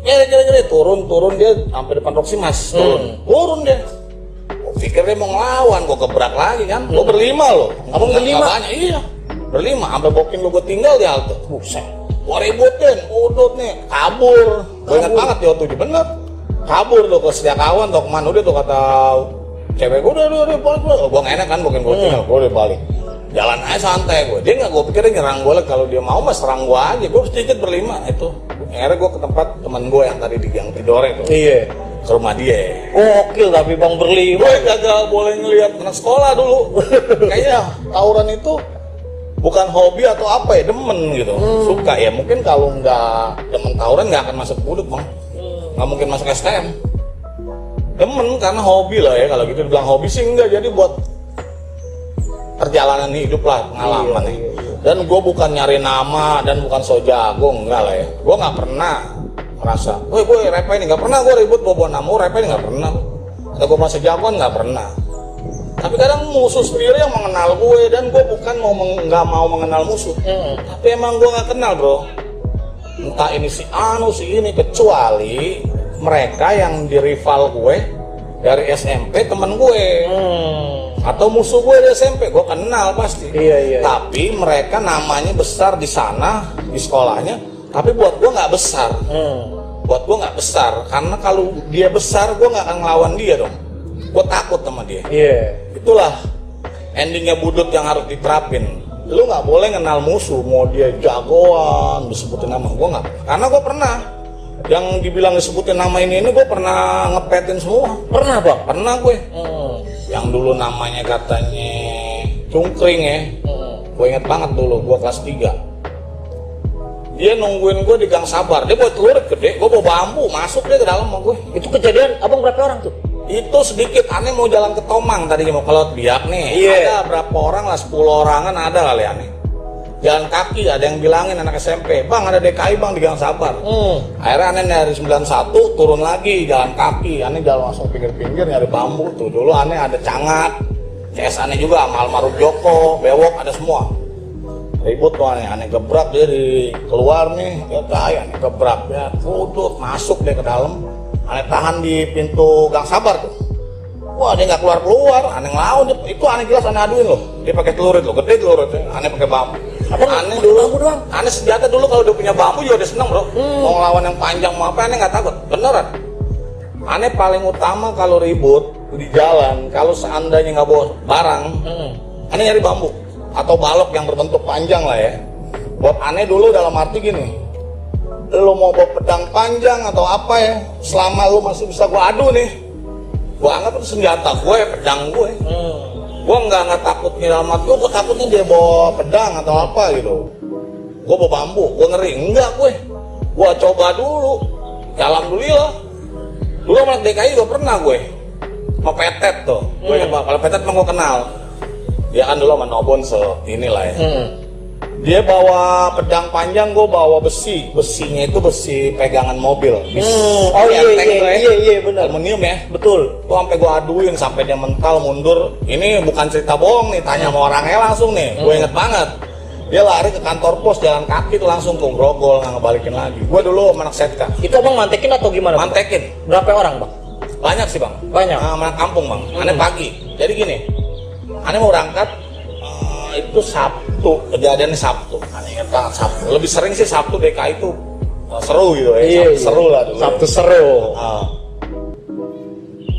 Jadi turun dia sampai depan Roximas, turun dia. Gue pikir dia mau ngelawan, gue gebrak lagi kan, gue berlima loh. Abang berlima? Banyak, iya, berlima, sampai bokin gue tinggal di halte. Buset, gue ributin, bodot nih, kabur. Gue ingat banget di O7, bener. Kabur tuh ke Setiakawan atau kemana udah tuh kata cewek gue, udah balik. Gue gak enak kan, bokin gue tinggal, gue udah balik. Jalan aja santai gue, dia nggak, gue pikir dia nyerang gue lah, kalau dia mau mas serang gue aja. Gue sedikit berlima itu. Akhirnya gue ke tempat teman gue yang tadi di Gang Tidore tuh. Iya. Ke rumah dia. Gokil tapi bang berlima. Gue kagak boleh ngelihat anak sekolah dulu. Kayaknya tawuran itu bukan hobi atau apa ya, demen gitu. Suka ya, mungkin kalau nggak demen tawuran nggak akan masuk budut bang. Nggak mungkin masuk STM. Demen karena hobi lah ya, kalau gitu dibilang hobi sih enggak, jadi buat perjalanan hidup lah, pengalaman ya. Dan gue bukan nyari nama dan bukan so jago, enggak lah ya. Gue nggak pernah merasa, gue repa ini nggak pernah, gue ribut bawa nama repa ini nggak pernah. Atau gue masih jagoan nggak pernah. Tapi kadang musuh sendiri yang mengenal gue, dan gue bukan nggak mau mengenal musuh. Tapi emang gue nggak kenal bro. Entah ini si anu si ini, kecuali mereka yang di rival gue dari SMP, temen gue. Atau musuh gue di SMP, gue kenal pasti. Iya. Tapi mereka namanya besar di sana, di sekolahnya. Tapi buat gue nggak besar. Buat gue nggak besar, karena kalau dia besar, gue nggak akan ngelawan dia dong. Gue takut sama dia. Iya. Itulah endingnya budut yang harus diterapin. Lu nggak boleh kenal musuh, mau dia jagoan, disebutin nama. Gue nggak. Karena gue pernah. Yang dibilang disebutin nama ini gue pernah ngepetin semua. Pernah bang? Pernah gue. Yang dulu namanya katanya Cungkring ya. Gue inget banget dulu, gue kelas 3. Dia nungguin gue di Gang Sabar. Dia bawa telur gede, gue bawa bambu, masuk dia ke dalam sama gue. Itu kejadian abang berapa orang tuh? Itu sedikit, aneh mau jalan ke Tomang tadi mau ke Laut Biak nih. Iya. Ada berapa orang lah, 10 orangan ada kali aneh. Jalan kaki, ada yang bilangin anak SMP, bang ada DKI bang di Gang Sabar. Akhirnya aneh dari 91 turun lagi jalan kaki, aneh jalan langsung pinggir-pinggir nyari bambu tuh. Dulu aneh ada Cangat, CS aneh juga sama almarhum Joko, Bewok ada semua. Ribut tuh aneh gebrak dia di keluar nih, ya kayak aneh gebrak ya, udut masuk dia ke dalam, aneh tahan di pintu Gang Sabar tuh. Wah dia nggak keluar, aneh ngelawan, itu aneh jelas aneh aduin loh. Dia pakai celurit loh, gede celuritnya, aneh pakai bambu. Aneh dulu, aneh senjata dulu kalau udah punya bambu juga udah seneng bro. Mau ngelawan yang panjang mau apa, aneh nggak takut, beneran. Aneh paling utama kalau ribut di jalan, kalau seandainya nggak bawa barang, aneh nyari bambu atau balok yang berbentuk panjang lah ya. Buat aneh dulu dalam arti gini, lo mau bawa pedang panjang atau apa ya, selama lo masih bisa gua adu nih, gua anggap itu senjata gue, pedang gue. Gue nggak takut nyelamat gue takutnya dia bawa pedang atau apa gitu. Gue bawa bambu, gue ngeri, enggak gue coba dulu. Ya alhamdulillah. Dulu sama DKI gue pernah gue mau petet tuh. Gue kalau petet emang gue kenal. Dia kan dulu sama Nobon inilah ya. Dia bawa pedang panjang, gue bawa besi. Besinya itu besi pegangan mobil. Oh iya benar. Aluminium ya. Betul. Tuh sampai gue aduin sampai dia mental mundur. Ini bukan cerita bohong nih, tanya sama orangnya langsung nih. Gue inget banget. Dia lari ke kantor pos jalan kaki tuh langsung ke Grogol, nggak ngebalikin lagi. Gue dulu sama anak setka. Itu abang mantekin atau gimana? Mantekin. Berapa orang bang? Banyak sih bang. Banyak. Anak kampung bang. Aneh pagi. Jadi gini. Aneh mau berangkat. Itu Sabtu, kejadiannya Sabtu. Aneh ingat banget Sabtu. Lebih sering sih Sabtu DKI itu seru gitu ya. Iya, Sabtu seru lah dulu. Sabtu seru.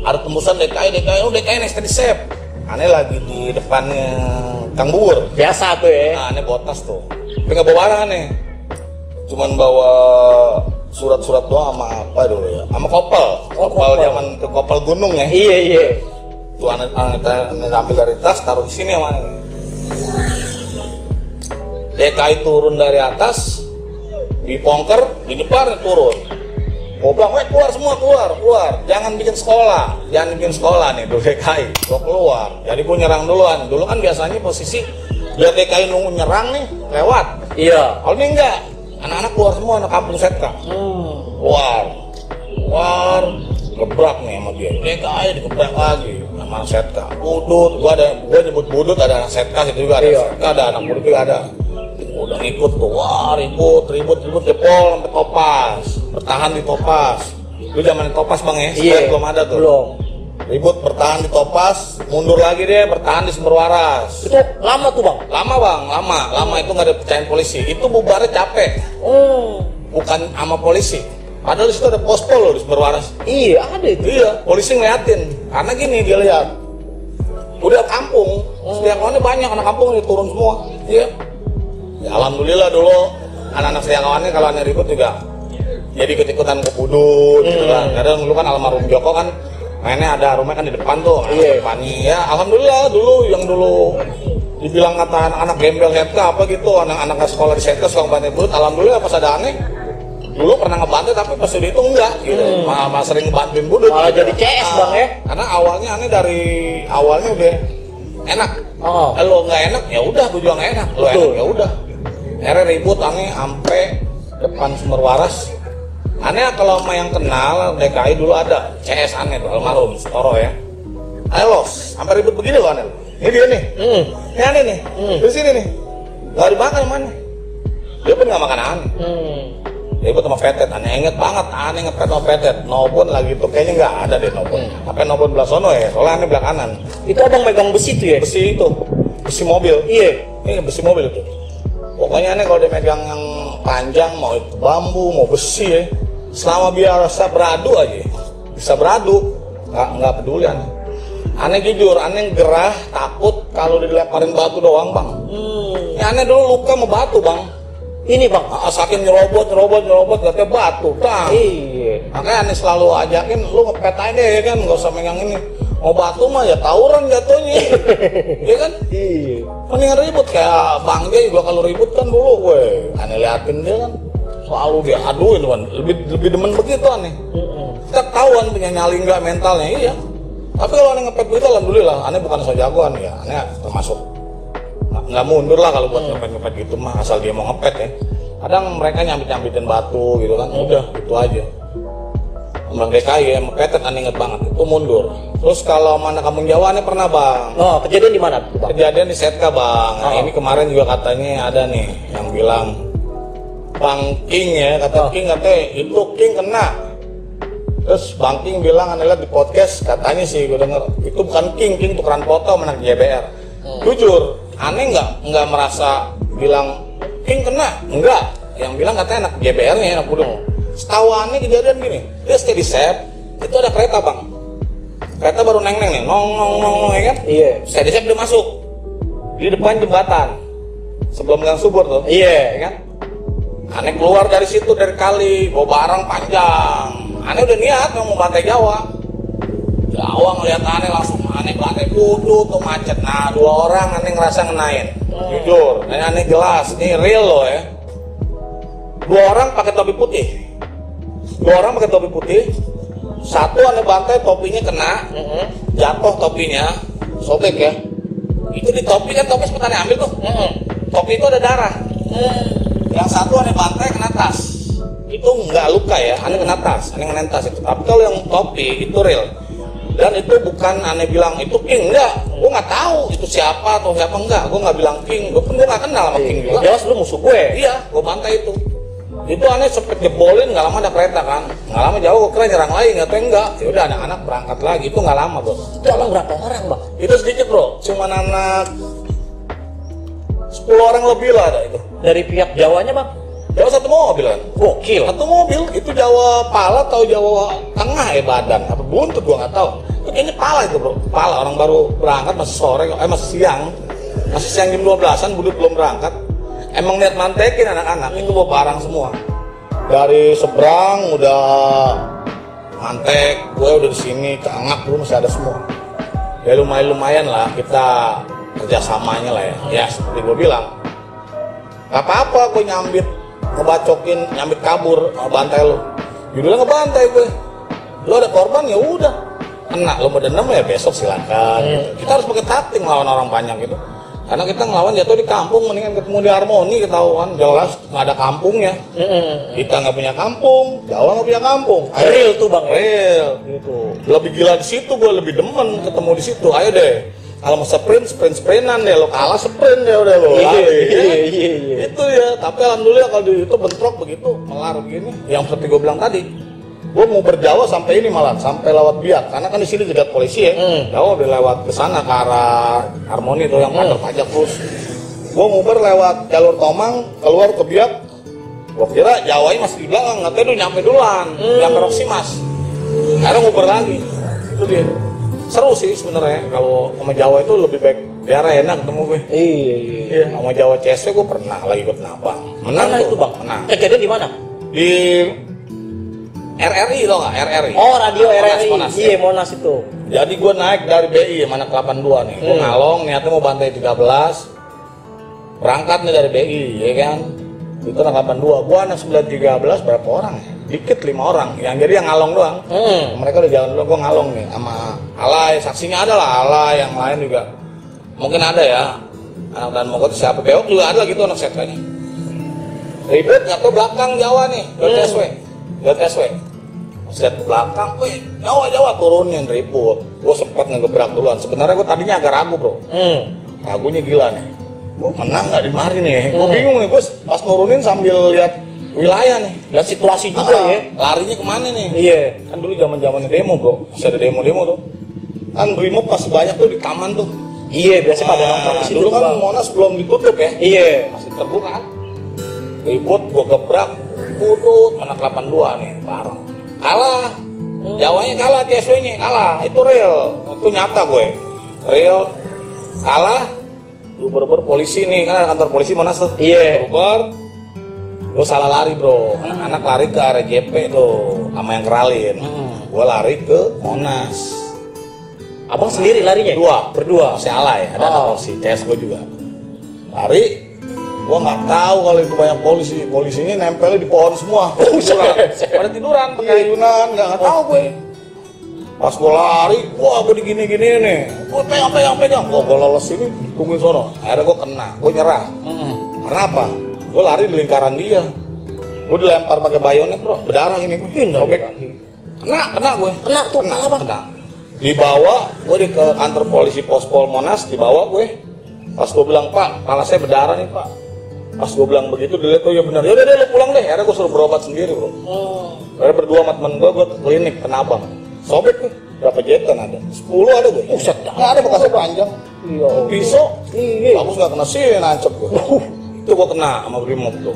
Ada tembusan DKI, DKI next di sep. Aneh lagi di depannya Kang Bubur. Biasa tuh ya. Nah, aneh bawa tas tuh. Tapi nggak bawa barang aneh. Cuman bawa surat-surat doang sama apa dulu ya. Sama kopel. Kopel zaman ke kopel gunung ya. Iya. Tuh aneh ambil dari tas, taruh di sini sama aneh. DKI turun dari atas, di pongker, di depan turun. Gue bilang, keluar semua, keluar. Jangan bikin sekolah nih dulu DKI. Gue keluar, jadi gue nyerang duluan. Dulu kan biasanya posisi lihat DKI nunggu nyerang nih, lewat. Iya. Kalau ini enggak, anak-anak keluar semua, anak kampung setka. Keluar, gebrak nih sama dia. DKI digebrak lagi sama anak setka. Budut, gue nyebut budut, ada anak setka situ juga, ada setka, ada anak budut juga ada. Udah ngikut tuh, wah ribut jepol sampai Topas, bertahan di Topas. Lu zaman di Topas bang ya, sekarang belum ada tuh. Belum. Ribut bertahan di Topas, mundur lagi dia bertahan di Sumber Waras. Itu lama tuh bang? Lama bang, lama itu nggak ada percayaan polisi. Itu bubarnya capek. Bukan sama polisi. Padahal di situ ada pospol loh di Sumber Waras. Iya ada itu. Iya, polisi ngeliatin. Karena gini dia lihat, udah kampung, setiawannya banyak anak kampung nih turun semua. Iya. Ya, alhamdulillah dulu anak-anak setiawannya kalau aneh ribut juga jadi ikut-ikutan ke Budut gitu kan. Kadang dulu kan almarhum Joko kan mainnya ada rumah kan di depan tuh. Iya. Ya alhamdulillah dulu yang dulu dibilang kata anak-anak gembel setka apa gitu, anak-anak sekolah di setka suka bantai Budut. Alhamdulillah pas ada aneh dulu pernah ngebantai tapi pas itu enggak gitu. Malah sering ngebantuin Budut. Malah jadi CS bang ya. Karena awalnya aneh dari awalnya udah enak. Lo nggak enak ya udah gue juga nggak enak. Lo enak ya udah. Akhirnya ribut aneh sampai depan Sumber Waras. Aneh kalau sama yang kenal DKI dulu ada CS aneh tuh almarhum Toro ya. Ayo los, sampai ribut begini loh aneh. Ini dia nih. Ini aneh nih. Di sini nih. Gak dimakan mana? Dia pun nggak makan aneh. Ribut sama Petet, aneh inget banget, aneh ngepet sama Petet. Nobon lagi tuh kayaknya nggak ada deh Nobon. Apa Nobon belah sono ya? Soalnya aneh belah kanan. Itu abang megang besi tuh ya? Besi itu, besi mobil. Iya. Ini besi mobil itu. Pokoknya aneh kalau dia megang yang panjang, mau itu bambu, mau besi ya, selama biasa beradu aja, bisa beradu, nggak peduli aneh. Aneh jujur, aneh gerah, takut kalau dilemparin batu doang bang. Ya aneh dulu luka sama batu bang. Ini bang, saking nyerobot, katanya batu, bang. Iya. Makanya aneh selalu ajakin, lu ngepet aja deh ya kan, nggak usah megang ini. Mau batu mah ya tawuran jatuhnya, iya kan? Iya. Mendingan ribut kayak Bang Jay juga kalau ribut kan dulu, gue aneh liatin dia kan selalu dia aduin kan, lebih demen begitu aneh. Kita ketahuan punya nyali nggak mentalnya, iya. Tapi kalau aneh ngepet begitu, alhamdulillah, aneh bukan so jagoan ya, aneh termasuk nggak mundur lah kalau buat ngepet gitu mah, asal dia mau ngepet ya. Kadang mereka nyambit-nyambitin batu gitu kan, udah itu aja. Bang DKI ya, Petet aneh inget banget, itu mundur. Terus kalau mana kampung Jawa aneh pernah bang. Kejadian di mana tuh bang? Kejadian di Setka bang. Nah, ini kemarin juga katanya ada nih yang bilang Bang King ya, kata King katanya itu King kena. Terus Bang King bilang aneh lihat di podcast katanya sih gue denger itu bukan King tukeran foto menang JBR. Jujur aneh nggak merasa bilang King kena, enggak. Yang bilang katanya anak JBR-nya anak Budut. Setahu aneh kejadian gini, dia stay di sep, itu ada kereta bang. Kereta baru neng nih, nong ya kan? Iya. Stay di sep dia masuk di depan jembatan sebelum Gang Subur tuh. Iya, kan? Aneh keluar dari situ dari kali, bawa barang panjang. Aneh udah niat mau bantai Jawa. Jawa ngeliat aneh langsung aneh bantai Budut tuh macet. Nah 2 orang aneh ngerasa ngenain. Jujur, aneh jelas, ini real loh ya. 2 orang pakai topi putih. 2 orang pakai topi putih. 1 aneh bantai topinya kena, jatuh topinya, sobek ya. Itu di topi kan topi sempat aneh ambil tuh. Topi itu ada darah. Yang satu aneh bantai kena tas. Itu nggak luka ya, aneh kena tas, aneh kena tas itu. Tapi kalau yang topi itu real. Dan itu bukan aneh bilang itu King, enggak. Gue nggak tahu itu siapa atau siapa, enggak. Gue nggak bilang King, gue pun gue nggak kenal sama King juga. Jelas lu musuh gue. Iya, gue bantai itu. Itu aneh sempet jebolin, nggak lama ada kereta kan. Nggak lama jauh, gue kira nyerang lagi, nggak tahu enggak. Ya udah anak-anak berangkat lagi, itu nggak lama bro. Itu emang berapa orang bang? Itu sedikit bro, cuma anak 10 orang lebih lah ada itu. Dari pihak Jawanya bang? Jawa satu mobil kan. Gokil. Satu mobil, itu Jawa pala atau Jawa tengah ya badan. Apa buntut gua nggak tahu. Itu kayaknya pala itu bro. Pala, orang baru berangkat masih sore, masih siang. Masih siang jam 12-an, budut belum berangkat. Emang niat mantekin anak-anak, itu bawa barang semua. Dari seberang udah mantek, gue udah di sini, keangak gue masih ada semua. Ya lumayan lah kita kerjasamanya lah ya. Ya seperti gue bilang, gak apa-apa gue nyambit, ngebacokin, nyambit kabur, bantai lo. Judulnya ngebantai gue. Lo ada korban ya udah, kena. Lo mau dendam ya besok silakan. Gitu. Kita harus pakai taktik lawan orang banyak gitu. Karena kita ngelawan jatuh di kampung, mendingan ketemu di Harmoni, ketahuan jelas nggak ada kampungnya. Kita nggak punya kampung, Jawa nggak punya kampung. Ayo, Real tuh bang. real. Gitu. Lebih gila di situ, gue lebih demen ketemu di situ. Ayo deh. Kalau mau sprintan deh, lo kalah sprint deh udah lo. Iya. Itu ya. Tapi alhamdulillah kalau di itu bentrok begitu, melar begini. Yang seperti gue bilang tadi, gue mau berjawa sampai ini malah, sampai lewat Biak. Karena kan di sini dekat polisi ya. Jawa udah lewat ke sana ke arah Harmoni tuh yang kantor pajak terus. Gue nguber lewat jalur Tomang, keluar ke Biak. Gue kira Jawanya masih di belakang, nggak tahu nyampe duluan, nyampe Roksimas. Akhirnya nguber lagi. Itu dia. Seru sih sebenarnya kalau sama Jawa itu lebih baik daerah enak ketemu gue. Iya. Sama Jawa CSW gue pernah lagi ikut nabang. Menang Mana tuh, itu bang? menang. Kejadian di mana? Di RRI tau nggak? RRI. Oh radio RRI. Monas, Iya Monas itu. Jadi gue naik dari BI mana ke 82 nih. Gue ngalong niatnya mau bantai 13. Berangkat nih dari BI ya kan. Itu anak 82. Gue anak 913 berapa orang ya? Dikit 5 orang. Yang jadi yang ngalong doang. Mereka udah jalan dulu, gue ngalong nih sama Alay. Saksinya ada lah Alay, yang lain juga. Mungkin ada ya. Anak dan Mogot siapa? Beok juga ada gitu anak setranya. Ribet nggak ke belakang Jawa nih. .SW. Set belakang, wih Jawa turunin ribut. Gue sempat ngegebrak duluan. Sebenarnya gue tadinya agak ragu bro. Ragunya gila nih. Gue menang nggak di mari nih. Gue bingung nih. Gue pas nurunin sambil lihat wilayah nih. Dan situasi juga ya. Larinya kemana nih? Iya. Kan dulu zaman demo bro. Masih ada demo tuh. Kan Brimob pasti banyak tuh di taman tuh. Iya biasanya pada nongkrong di situ dulu kan bang. Monas belum ditutup ya. Iya. Masih terbuka kan. Ribut, gue gebrak. Putut, anak 82 nih. Bareng. Kalah. Jawanya kalah, CSW-nya kalah. Itu real. Itu nyata gue. Real. Kalah. Lu berber polisi nih. Kan ada kantor polisi Monas tuh. Iya. Berber. Gue salah lari bro. Anak lari ke area JP tuh. Sama yang keralin. Gue lari ke Monas. Abang sendiri larinya? Berdua. Si Alay, ada anak polisi, CS gue juga. Lari, gue nggak tahu kalau itu banyak polisi. Polisinya nempelnya di pohon semua. Pada tiduran, pakai ayunan, nggak tahu gue. Pas gue lari, wah gue digini-gini nih. Gue pegang. Gue lolos ini, tungguin sono. Akhirnya gue kena, gue nyerah. Kenapa? Gue lari di lingkaran dia. Gue dilempar pakai bayonet bro, berdarah ini gue. Sobek. Kena gue. Kena. Dibawa gue ke kantor polisi Pospol Monas, dibawa gue. Pas gue bilang pak, kepala saya berdarah nih pak. Pas gue bilang begitu dia lihat, oh ya benar. Yaudah deh lu pulang deh. Akhirnya gue suruh berobat sendiri bro. Akhirnya berdua sama temen gue ke klinik Kenabang. Sobek gue, berapa jetan ada? 10 ada gue. Buset dah. Nggak ada bekasnya panjang. Iya. Pisau. Iya. Bagus nggak kena sih nancep gue. Itu gue kena sama Brimob tuh.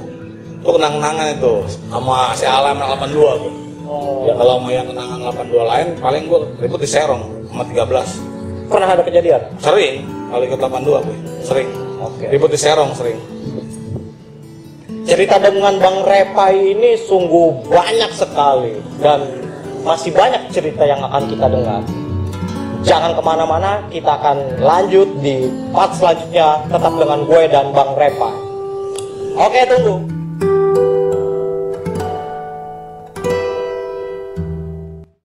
Itu kenang-kenangan itu sama si Alam 82 gue. Ya kalau mau yang kenangan 82 lain paling gue ribut di Serong sama 13. Pernah ada kejadian? Sering kalau ikut 82 gue. Sering. Oke. Ribut di Serong sering. Cerita dengan Bang Repai ini sungguh banyak sekali dan masih banyak cerita yang akan kita dengar. Jangan kemana-mana, kita akan lanjut di part selanjutnya tetap dengan gue dan Bang Repai. Oke, tunggu.